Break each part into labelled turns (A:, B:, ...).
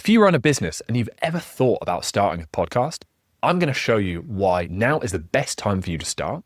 A: If you run a business and you've ever thought about starting a podcast, I'm going to show you why now is the best time for you to start,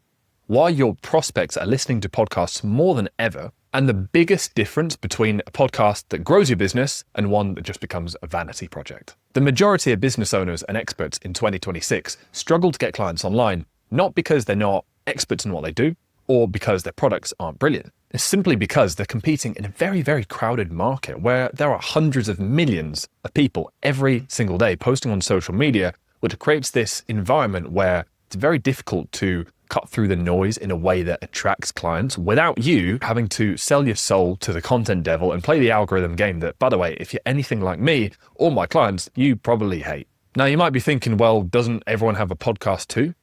A: why your prospects are listening to podcasts more than ever, and the biggest difference between a podcast that grows your business and one that just becomes a vanity project. The majority of business owners and experts in 2026 struggle to get clients online, not because they're not experts in what they do or because their products aren't brilliant. It's simply because they're competing in a very, very crowded market where there are hundreds of millions of people every single day posting on social media, which creates this environment where it's very difficult to cut through the noise in a way that attracts clients without you having to sell your soul to the content devil and play the algorithm game that, by the way, if you're anything like me or my clients, you probably hate. Now, you might be thinking, well, doesn't everyone have a podcast too?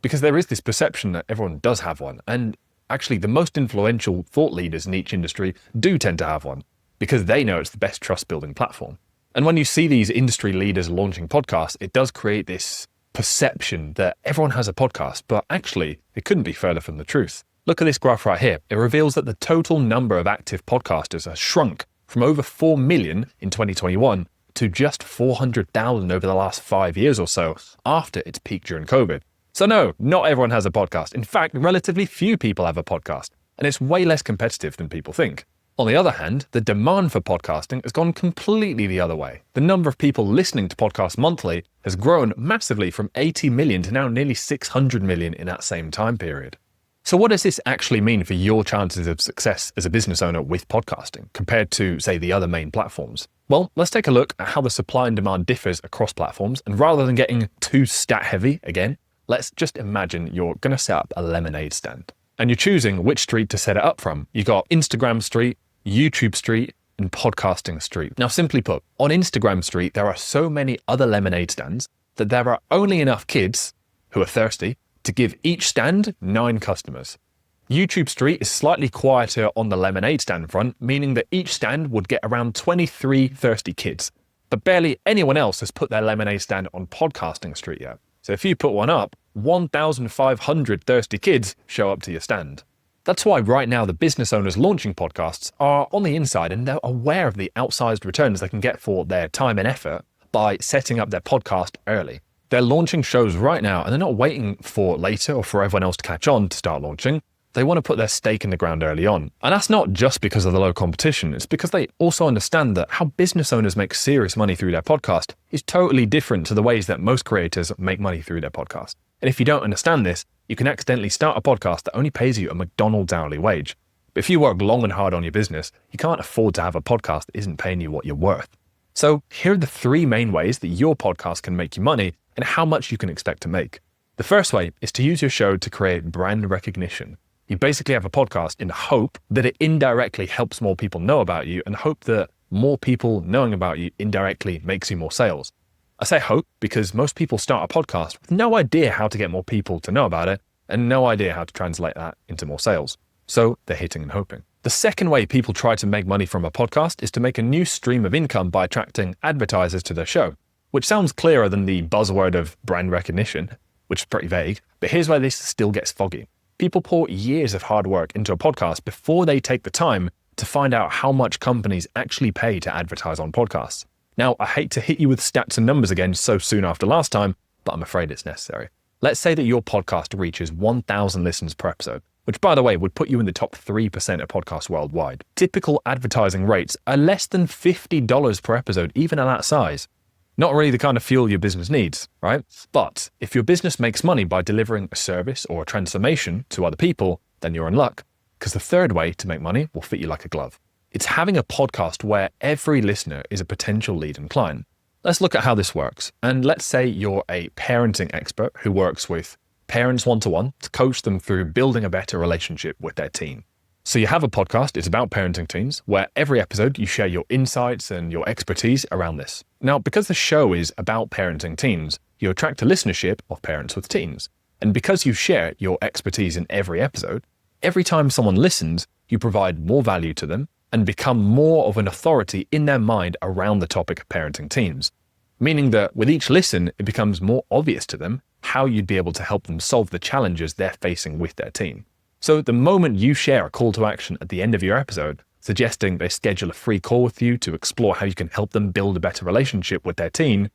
A: Because there is this perception that everyone does have one. And actually, the most influential thought leaders in each industry do tend to have one because they know it's the best trust-building platform. And when you see these industry leaders launching podcasts, it does create this perception that everyone has a podcast, but actually, it couldn't be further from the truth. Look at this graph right here. It reveals that the total number of active podcasters has shrunk from over 4 million in 2021 to just 400,000 over the last 5 years or so after its peak during COVID. So no, not everyone has a podcast. In fact, relatively few people have a podcast, and it's way less competitive than people think. On the other hand, the demand for podcasting has gone completely the other way. The number of people listening to podcasts monthly has grown massively from 80 million to now nearly 600 million in that same time period. So what does this actually mean for your chances of success as a business owner with podcasting compared to, say, the other main platforms? Well, let's take a look at how the supply and demand differs across platforms. And rather than getting too stat heavy again, let's just imagine you're going to set up a lemonade stand and you're choosing which street to set it up from. You got Instagram Street, YouTube Street, and Podcasting Street. Now, simply put, on Instagram Street, there are so many other lemonade stands that there are only enough kids who are thirsty to give each stand 9 customers. YouTube Street is slightly quieter on the lemonade stand front, meaning that each stand would get around 23 thirsty kids, but barely anyone else has put their lemonade stand on Podcasting Street yet. So if you put one up, 1,500 thirsty kids show up to your stand. That's why right now the business owners launching podcasts are on the inside and they're aware of the outsized returns they can get for their time and effort by setting up their podcast early. They're launching shows right now and they're not waiting for later or for everyone else to catch on to start launching. They want to put their stake in the ground early on. And that's not just because of the low competition. It's because they also understand that how business owners make serious money through their podcast is totally different to the ways that most creators make money through their podcast. And if you don't understand this, you can accidentally start a podcast that only pays you a McDonald's hourly wage. But if you work long and hard on your business, you can't afford to have a podcast that isn't paying you what you're worth. So here are the 3 main ways that your podcast can make you money and how much you can expect to make. The first way is to use your show to create brand recognition. You basically have a podcast in the hope that it indirectly helps more people know about you and hope that more people knowing about you indirectly makes you more sales. I say hope because most people start a podcast with no idea how to get more people to know about it and no idea how to translate that into more sales. So they're hitting and hoping. The second way people try to make money from a podcast is to make a new stream of income by attracting advertisers to their show, which sounds clearer than the buzzword of brand recognition, which is pretty vague, but here's where this still gets foggy. People pour years of hard work into a podcast before they take the time to find out how much companies actually pay to advertise on podcasts. Now, I hate to hit you with stats and numbers again so soon after last time, but I'm afraid it's necessary. Let's say that your podcast reaches 1,000 listens per episode, which, by the way, would put you in the top 3% of podcasts worldwide. Typical advertising rates are less than $50 per episode, even at that size. Not really the kind of fuel your business needs, right? But if your business makes money by delivering a service or a transformation to other people, then you're in luck, because the third way to make money will fit you like a glove. It's having a podcast where every listener is a potential lead and client. Let's look at how this works. And let's say you're a parenting expert who works with parents one-to-one to coach them through building a better relationship with their teen. So you have a podcast, it's about parenting teens, where every episode you share your insights and your expertise around this. Now, because the show is about parenting teens, you attract a listenership of parents with teens. And because you share your expertise in every episode, every time someone listens, you provide more value to them and become more of an authority in their mind around the topic of parenting teens. Meaning that with each listen, it becomes more obvious to them how you'd be able to help them solve the challenges they're facing with their teen. So the moment you share a call to action at the end of your episode, suggesting they schedule a free call with you to explore how you can help them build a better relationship with their teen,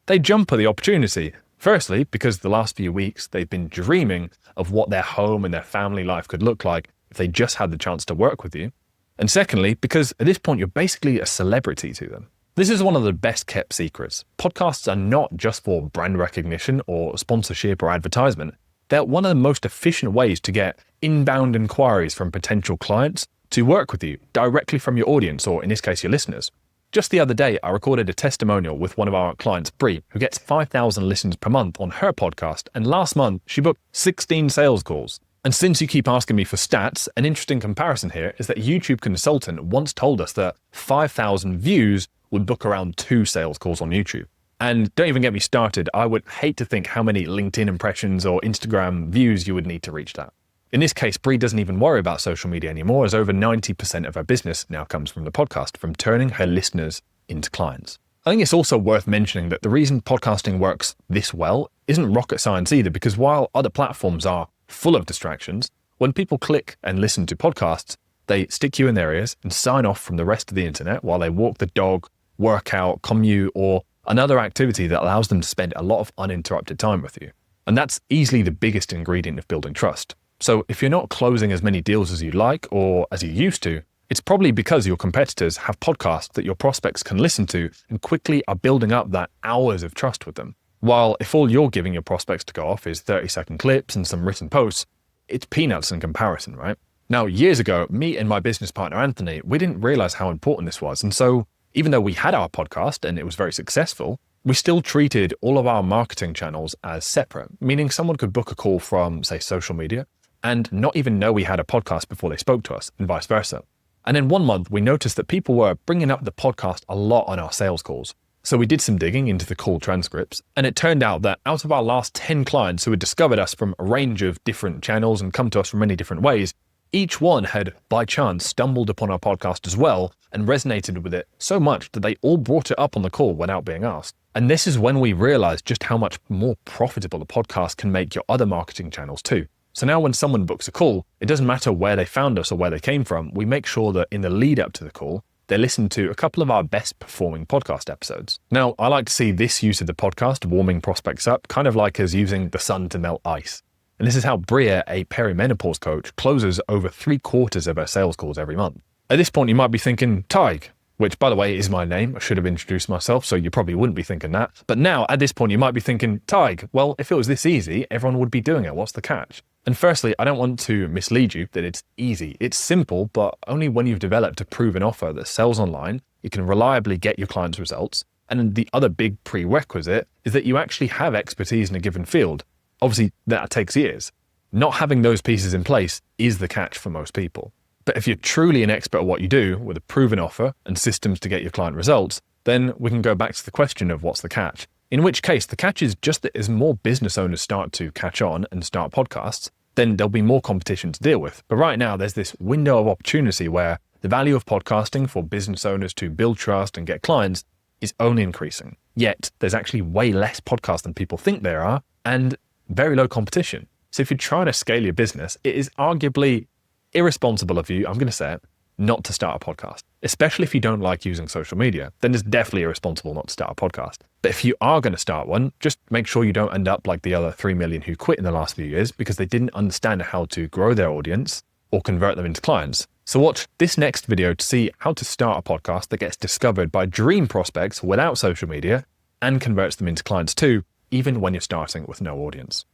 A: they jump at the opportunity. Firstly, because the last few weeks they've been dreaming of what their home and their family life could look like if they just had the chance to work with you. And secondly, because at this point you're basically a celebrity to them. This is one of the best kept secrets. Podcasts are not just for brand recognition or sponsorship or advertisement. They're one of the most efficient ways to get inbound inquiries from potential clients to work with you directly from your audience, or in this case, your listeners. Just the other day, I recorded a testimonial with one of our clients, Bree, who gets 5,000 listens per month on her podcast. And last month, she booked 16 sales calls. And since you keep asking me for stats, an interesting comparison here is that YouTube Consultant once told us that 5,000 views would book around 2 sales calls on YouTube. And don't even get me started, I would hate to think how many LinkedIn impressions or Instagram views you would need to reach that. In this case, Bree doesn't even worry about social media anymore, as over 90% of her business now comes from the podcast, from turning her listeners into clients. I think it's also worth mentioning that the reason podcasting works this well isn't rocket science either, because while other platforms are full of distractions, when people click and listen to podcasts, they stick you in their ears and sign off from the rest of the internet while they walk the dog, work out, commute, or another activity that allows them to spend a lot of uninterrupted time with you. And that's easily the biggest ingredient of building trust. So if you're not closing as many deals as you'd like or as you used to, it's probably because your competitors have podcasts that your prospects can listen to and quickly are building up that hours of trust with them. While if all you're giving your prospects to go off is 30-second clips and some written posts, it's peanuts in comparison, right? Now, years ago, me and my business partner, Anthony, we didn't realize how important this was. And so even though we had our podcast and it was very successful, we still treated all of our marketing channels as separate, meaning someone could book a call from, say, social media and not even know we had a podcast before they spoke to us, and vice versa. And then one month, we noticed that people were bringing up the podcast a lot on our sales calls. So we did some digging into the call transcripts, and it turned out that out of our last 10 clients who had discovered us from a range of different channels and come to us from many different ways, each one had, by chance, stumbled upon our podcast as well and resonated with it so much that they all brought it up on the call without being asked. And this is when we realized just how much more profitable a podcast can make your other marketing channels too. So now when someone books a call, it doesn't matter where they found us or where they came from. We make sure that in the lead up to the call, they listen to a couple of our best performing podcast episodes. Now, I like to see this use of the podcast warming prospects up, kind of like as using the sun to melt ice. And this is how Bria, a perimenopause coach, closes over 3/4 of her sales calls every month. At this point, you might be thinking, Tig, which by the way is my name. I should have introduced myself, so you probably wouldn't be thinking that. But now at this point, you might be thinking, Tig, well, if it was this easy, everyone would be doing it. What's the catch? And firstly, I don't want to mislead you that it's easy. It's simple, but only when you've developed a proven offer that sells online, you can reliably get your clients' results. And the other big prerequisite is that you actually have expertise in a given field. Obviously, that takes years. Not having those pieces in place is the catch for most people. But if you're truly an expert at what you do with a proven offer and systems to get your client results, then we can go back to the question of what's the catch. In which case, the catch is just that as more business owners start to catch on and start podcasts, then there'll be more competition to deal with. But right now, there's this window of opportunity where the value of podcasting for business owners to build trust and get clients is only increasing. Yet, there's actually way less podcasts than people think there are, and very low competition. So if you're trying to scale your business, it is arguably irresponsible of you, I'm going to say it, not to start a podcast. Especially if you don't like using social media, then it's definitely irresponsible not to start a podcast. But if you are going to start one, just make sure you don't end up like the other 3 million who quit in the last few years because they didn't understand how to grow their audience or convert them into clients. So watch this next video to see how to start a podcast that gets discovered by dream prospects without social media and converts them into clients too, even when you're starting with no audience.